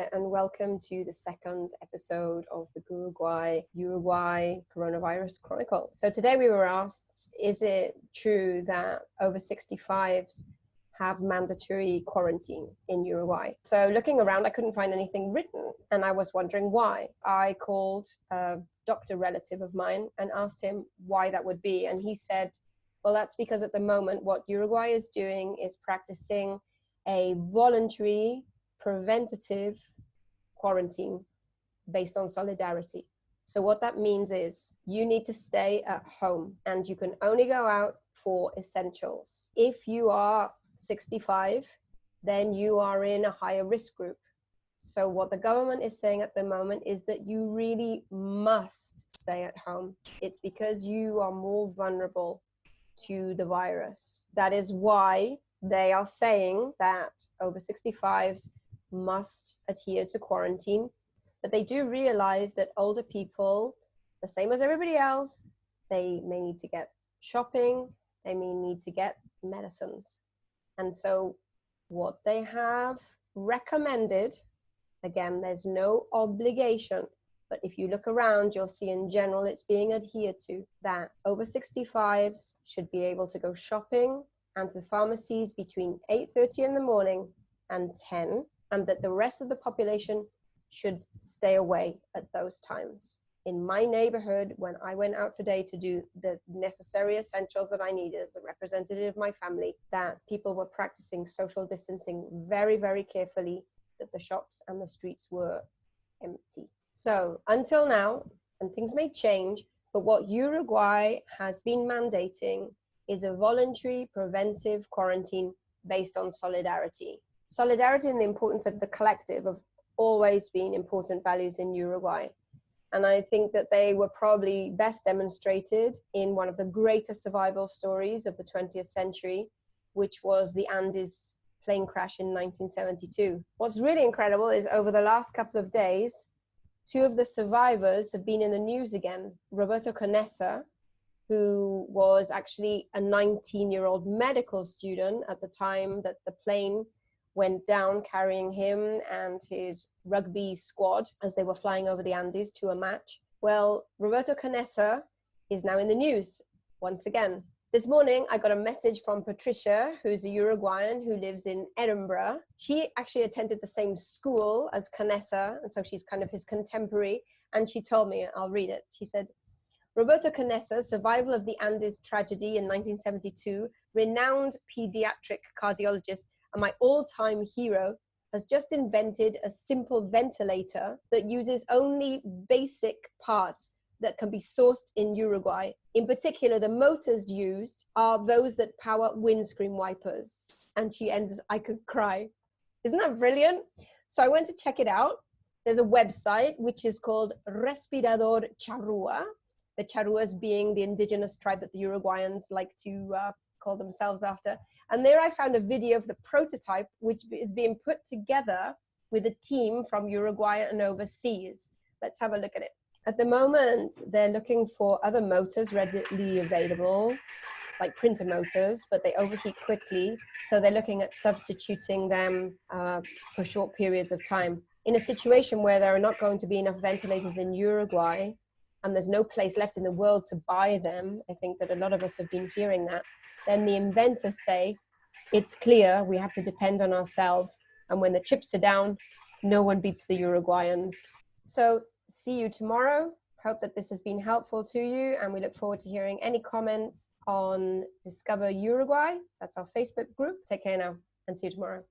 there, and welcome to the second episode of the Uruguay Coronavirus Chronicle. So today we were asked, is it true that over 65s have mandatory quarantine in Uruguay? So looking around, I couldn't find anything written, and I was wondering why. I called a doctor relative of mine and asked him why that would be, and he said, well, that's because at the moment what Uruguay is doing is practicing a voluntary preventative quarantine based on solidarity. So what that means is you need to stay at home and you can only go out for essentials. If you are 65, then you are in a higher risk group. So what the government is saying at the moment is that you really must stay at home. It's because you are more vulnerable to the virus. That is why they are saying that over 65s must adhere to quarantine. But they do realize that older people, the same as everybody else, they may need to get shopping, they may need to get medicines. And so what they have recommended, again, there's no obligation, but if you look around, you'll see in general it's being adhered to, that over 65s should be able to go shopping and to pharmacies between 8:30 in the morning and 10, and that the rest of the population should stay away at those times. In my neighborhood, when I went out today to do the necessary essentials that I needed as a representative of my family, that people were practicing social distancing very, very carefully, that the shops and the streets were empty. So until now, and things may change, but what Uruguay has been mandating is a voluntary preventive quarantine based on solidarity. Solidarity and the importance of the collective have always been important values in Uruguay. And I think that they were probably best demonstrated in one of the greatest survival stories of the 20th century, which was the Andes plane crash in 1972. What's really incredible is over the last couple of days, two of the survivors have been in the news again. Roberto Canessa, who was actually a 19-year-old medical student at the time that the plane went down, carrying him and his rugby squad as they were flying over the Andes to a match. Well, Roberto Canessa is now in the news once again. This morning, I got a message from Patricia, who's a Uruguayan who lives in Edinburgh. She actually attended the same school as Canessa, and so she's kind of his contemporary, and she told me, I'll read it. She said, Roberto Canessa, survival of the Andes tragedy in 1972, renowned pediatric cardiologist and my all-time hero, has just invented a simple ventilator that uses only basic parts that can be sourced in Uruguay. In particular, the motors used are those that power windscreen wipers. And she ends, I could cry. Isn't that brilliant? So I went to check it out. There's a website which is called Respirador Charrua, the Charruas being the indigenous tribe that the Uruguayans like to call themselves after. And there I found a video of the prototype, which is being put together with a team from Uruguay and overseas. Let's have a look at it. At the moment, they're looking for other motors readily available, like printer motors, but they overheat quickly. So they're looking at substituting them for short periods of time. In a situation where there are not going to be enough ventilators in Uruguay, and there's no place left in the world to buy them, I think that a lot of us have been hearing that, then the inventors say, it's clear we have to depend on ourselves. And when the chips are down, no one beats the Uruguayans. So see you tomorrow. Hope that this has been helpful to you. And we look forward to hearing any comments on Discover Uruguay. That's our Facebook group. Take care now and see you tomorrow.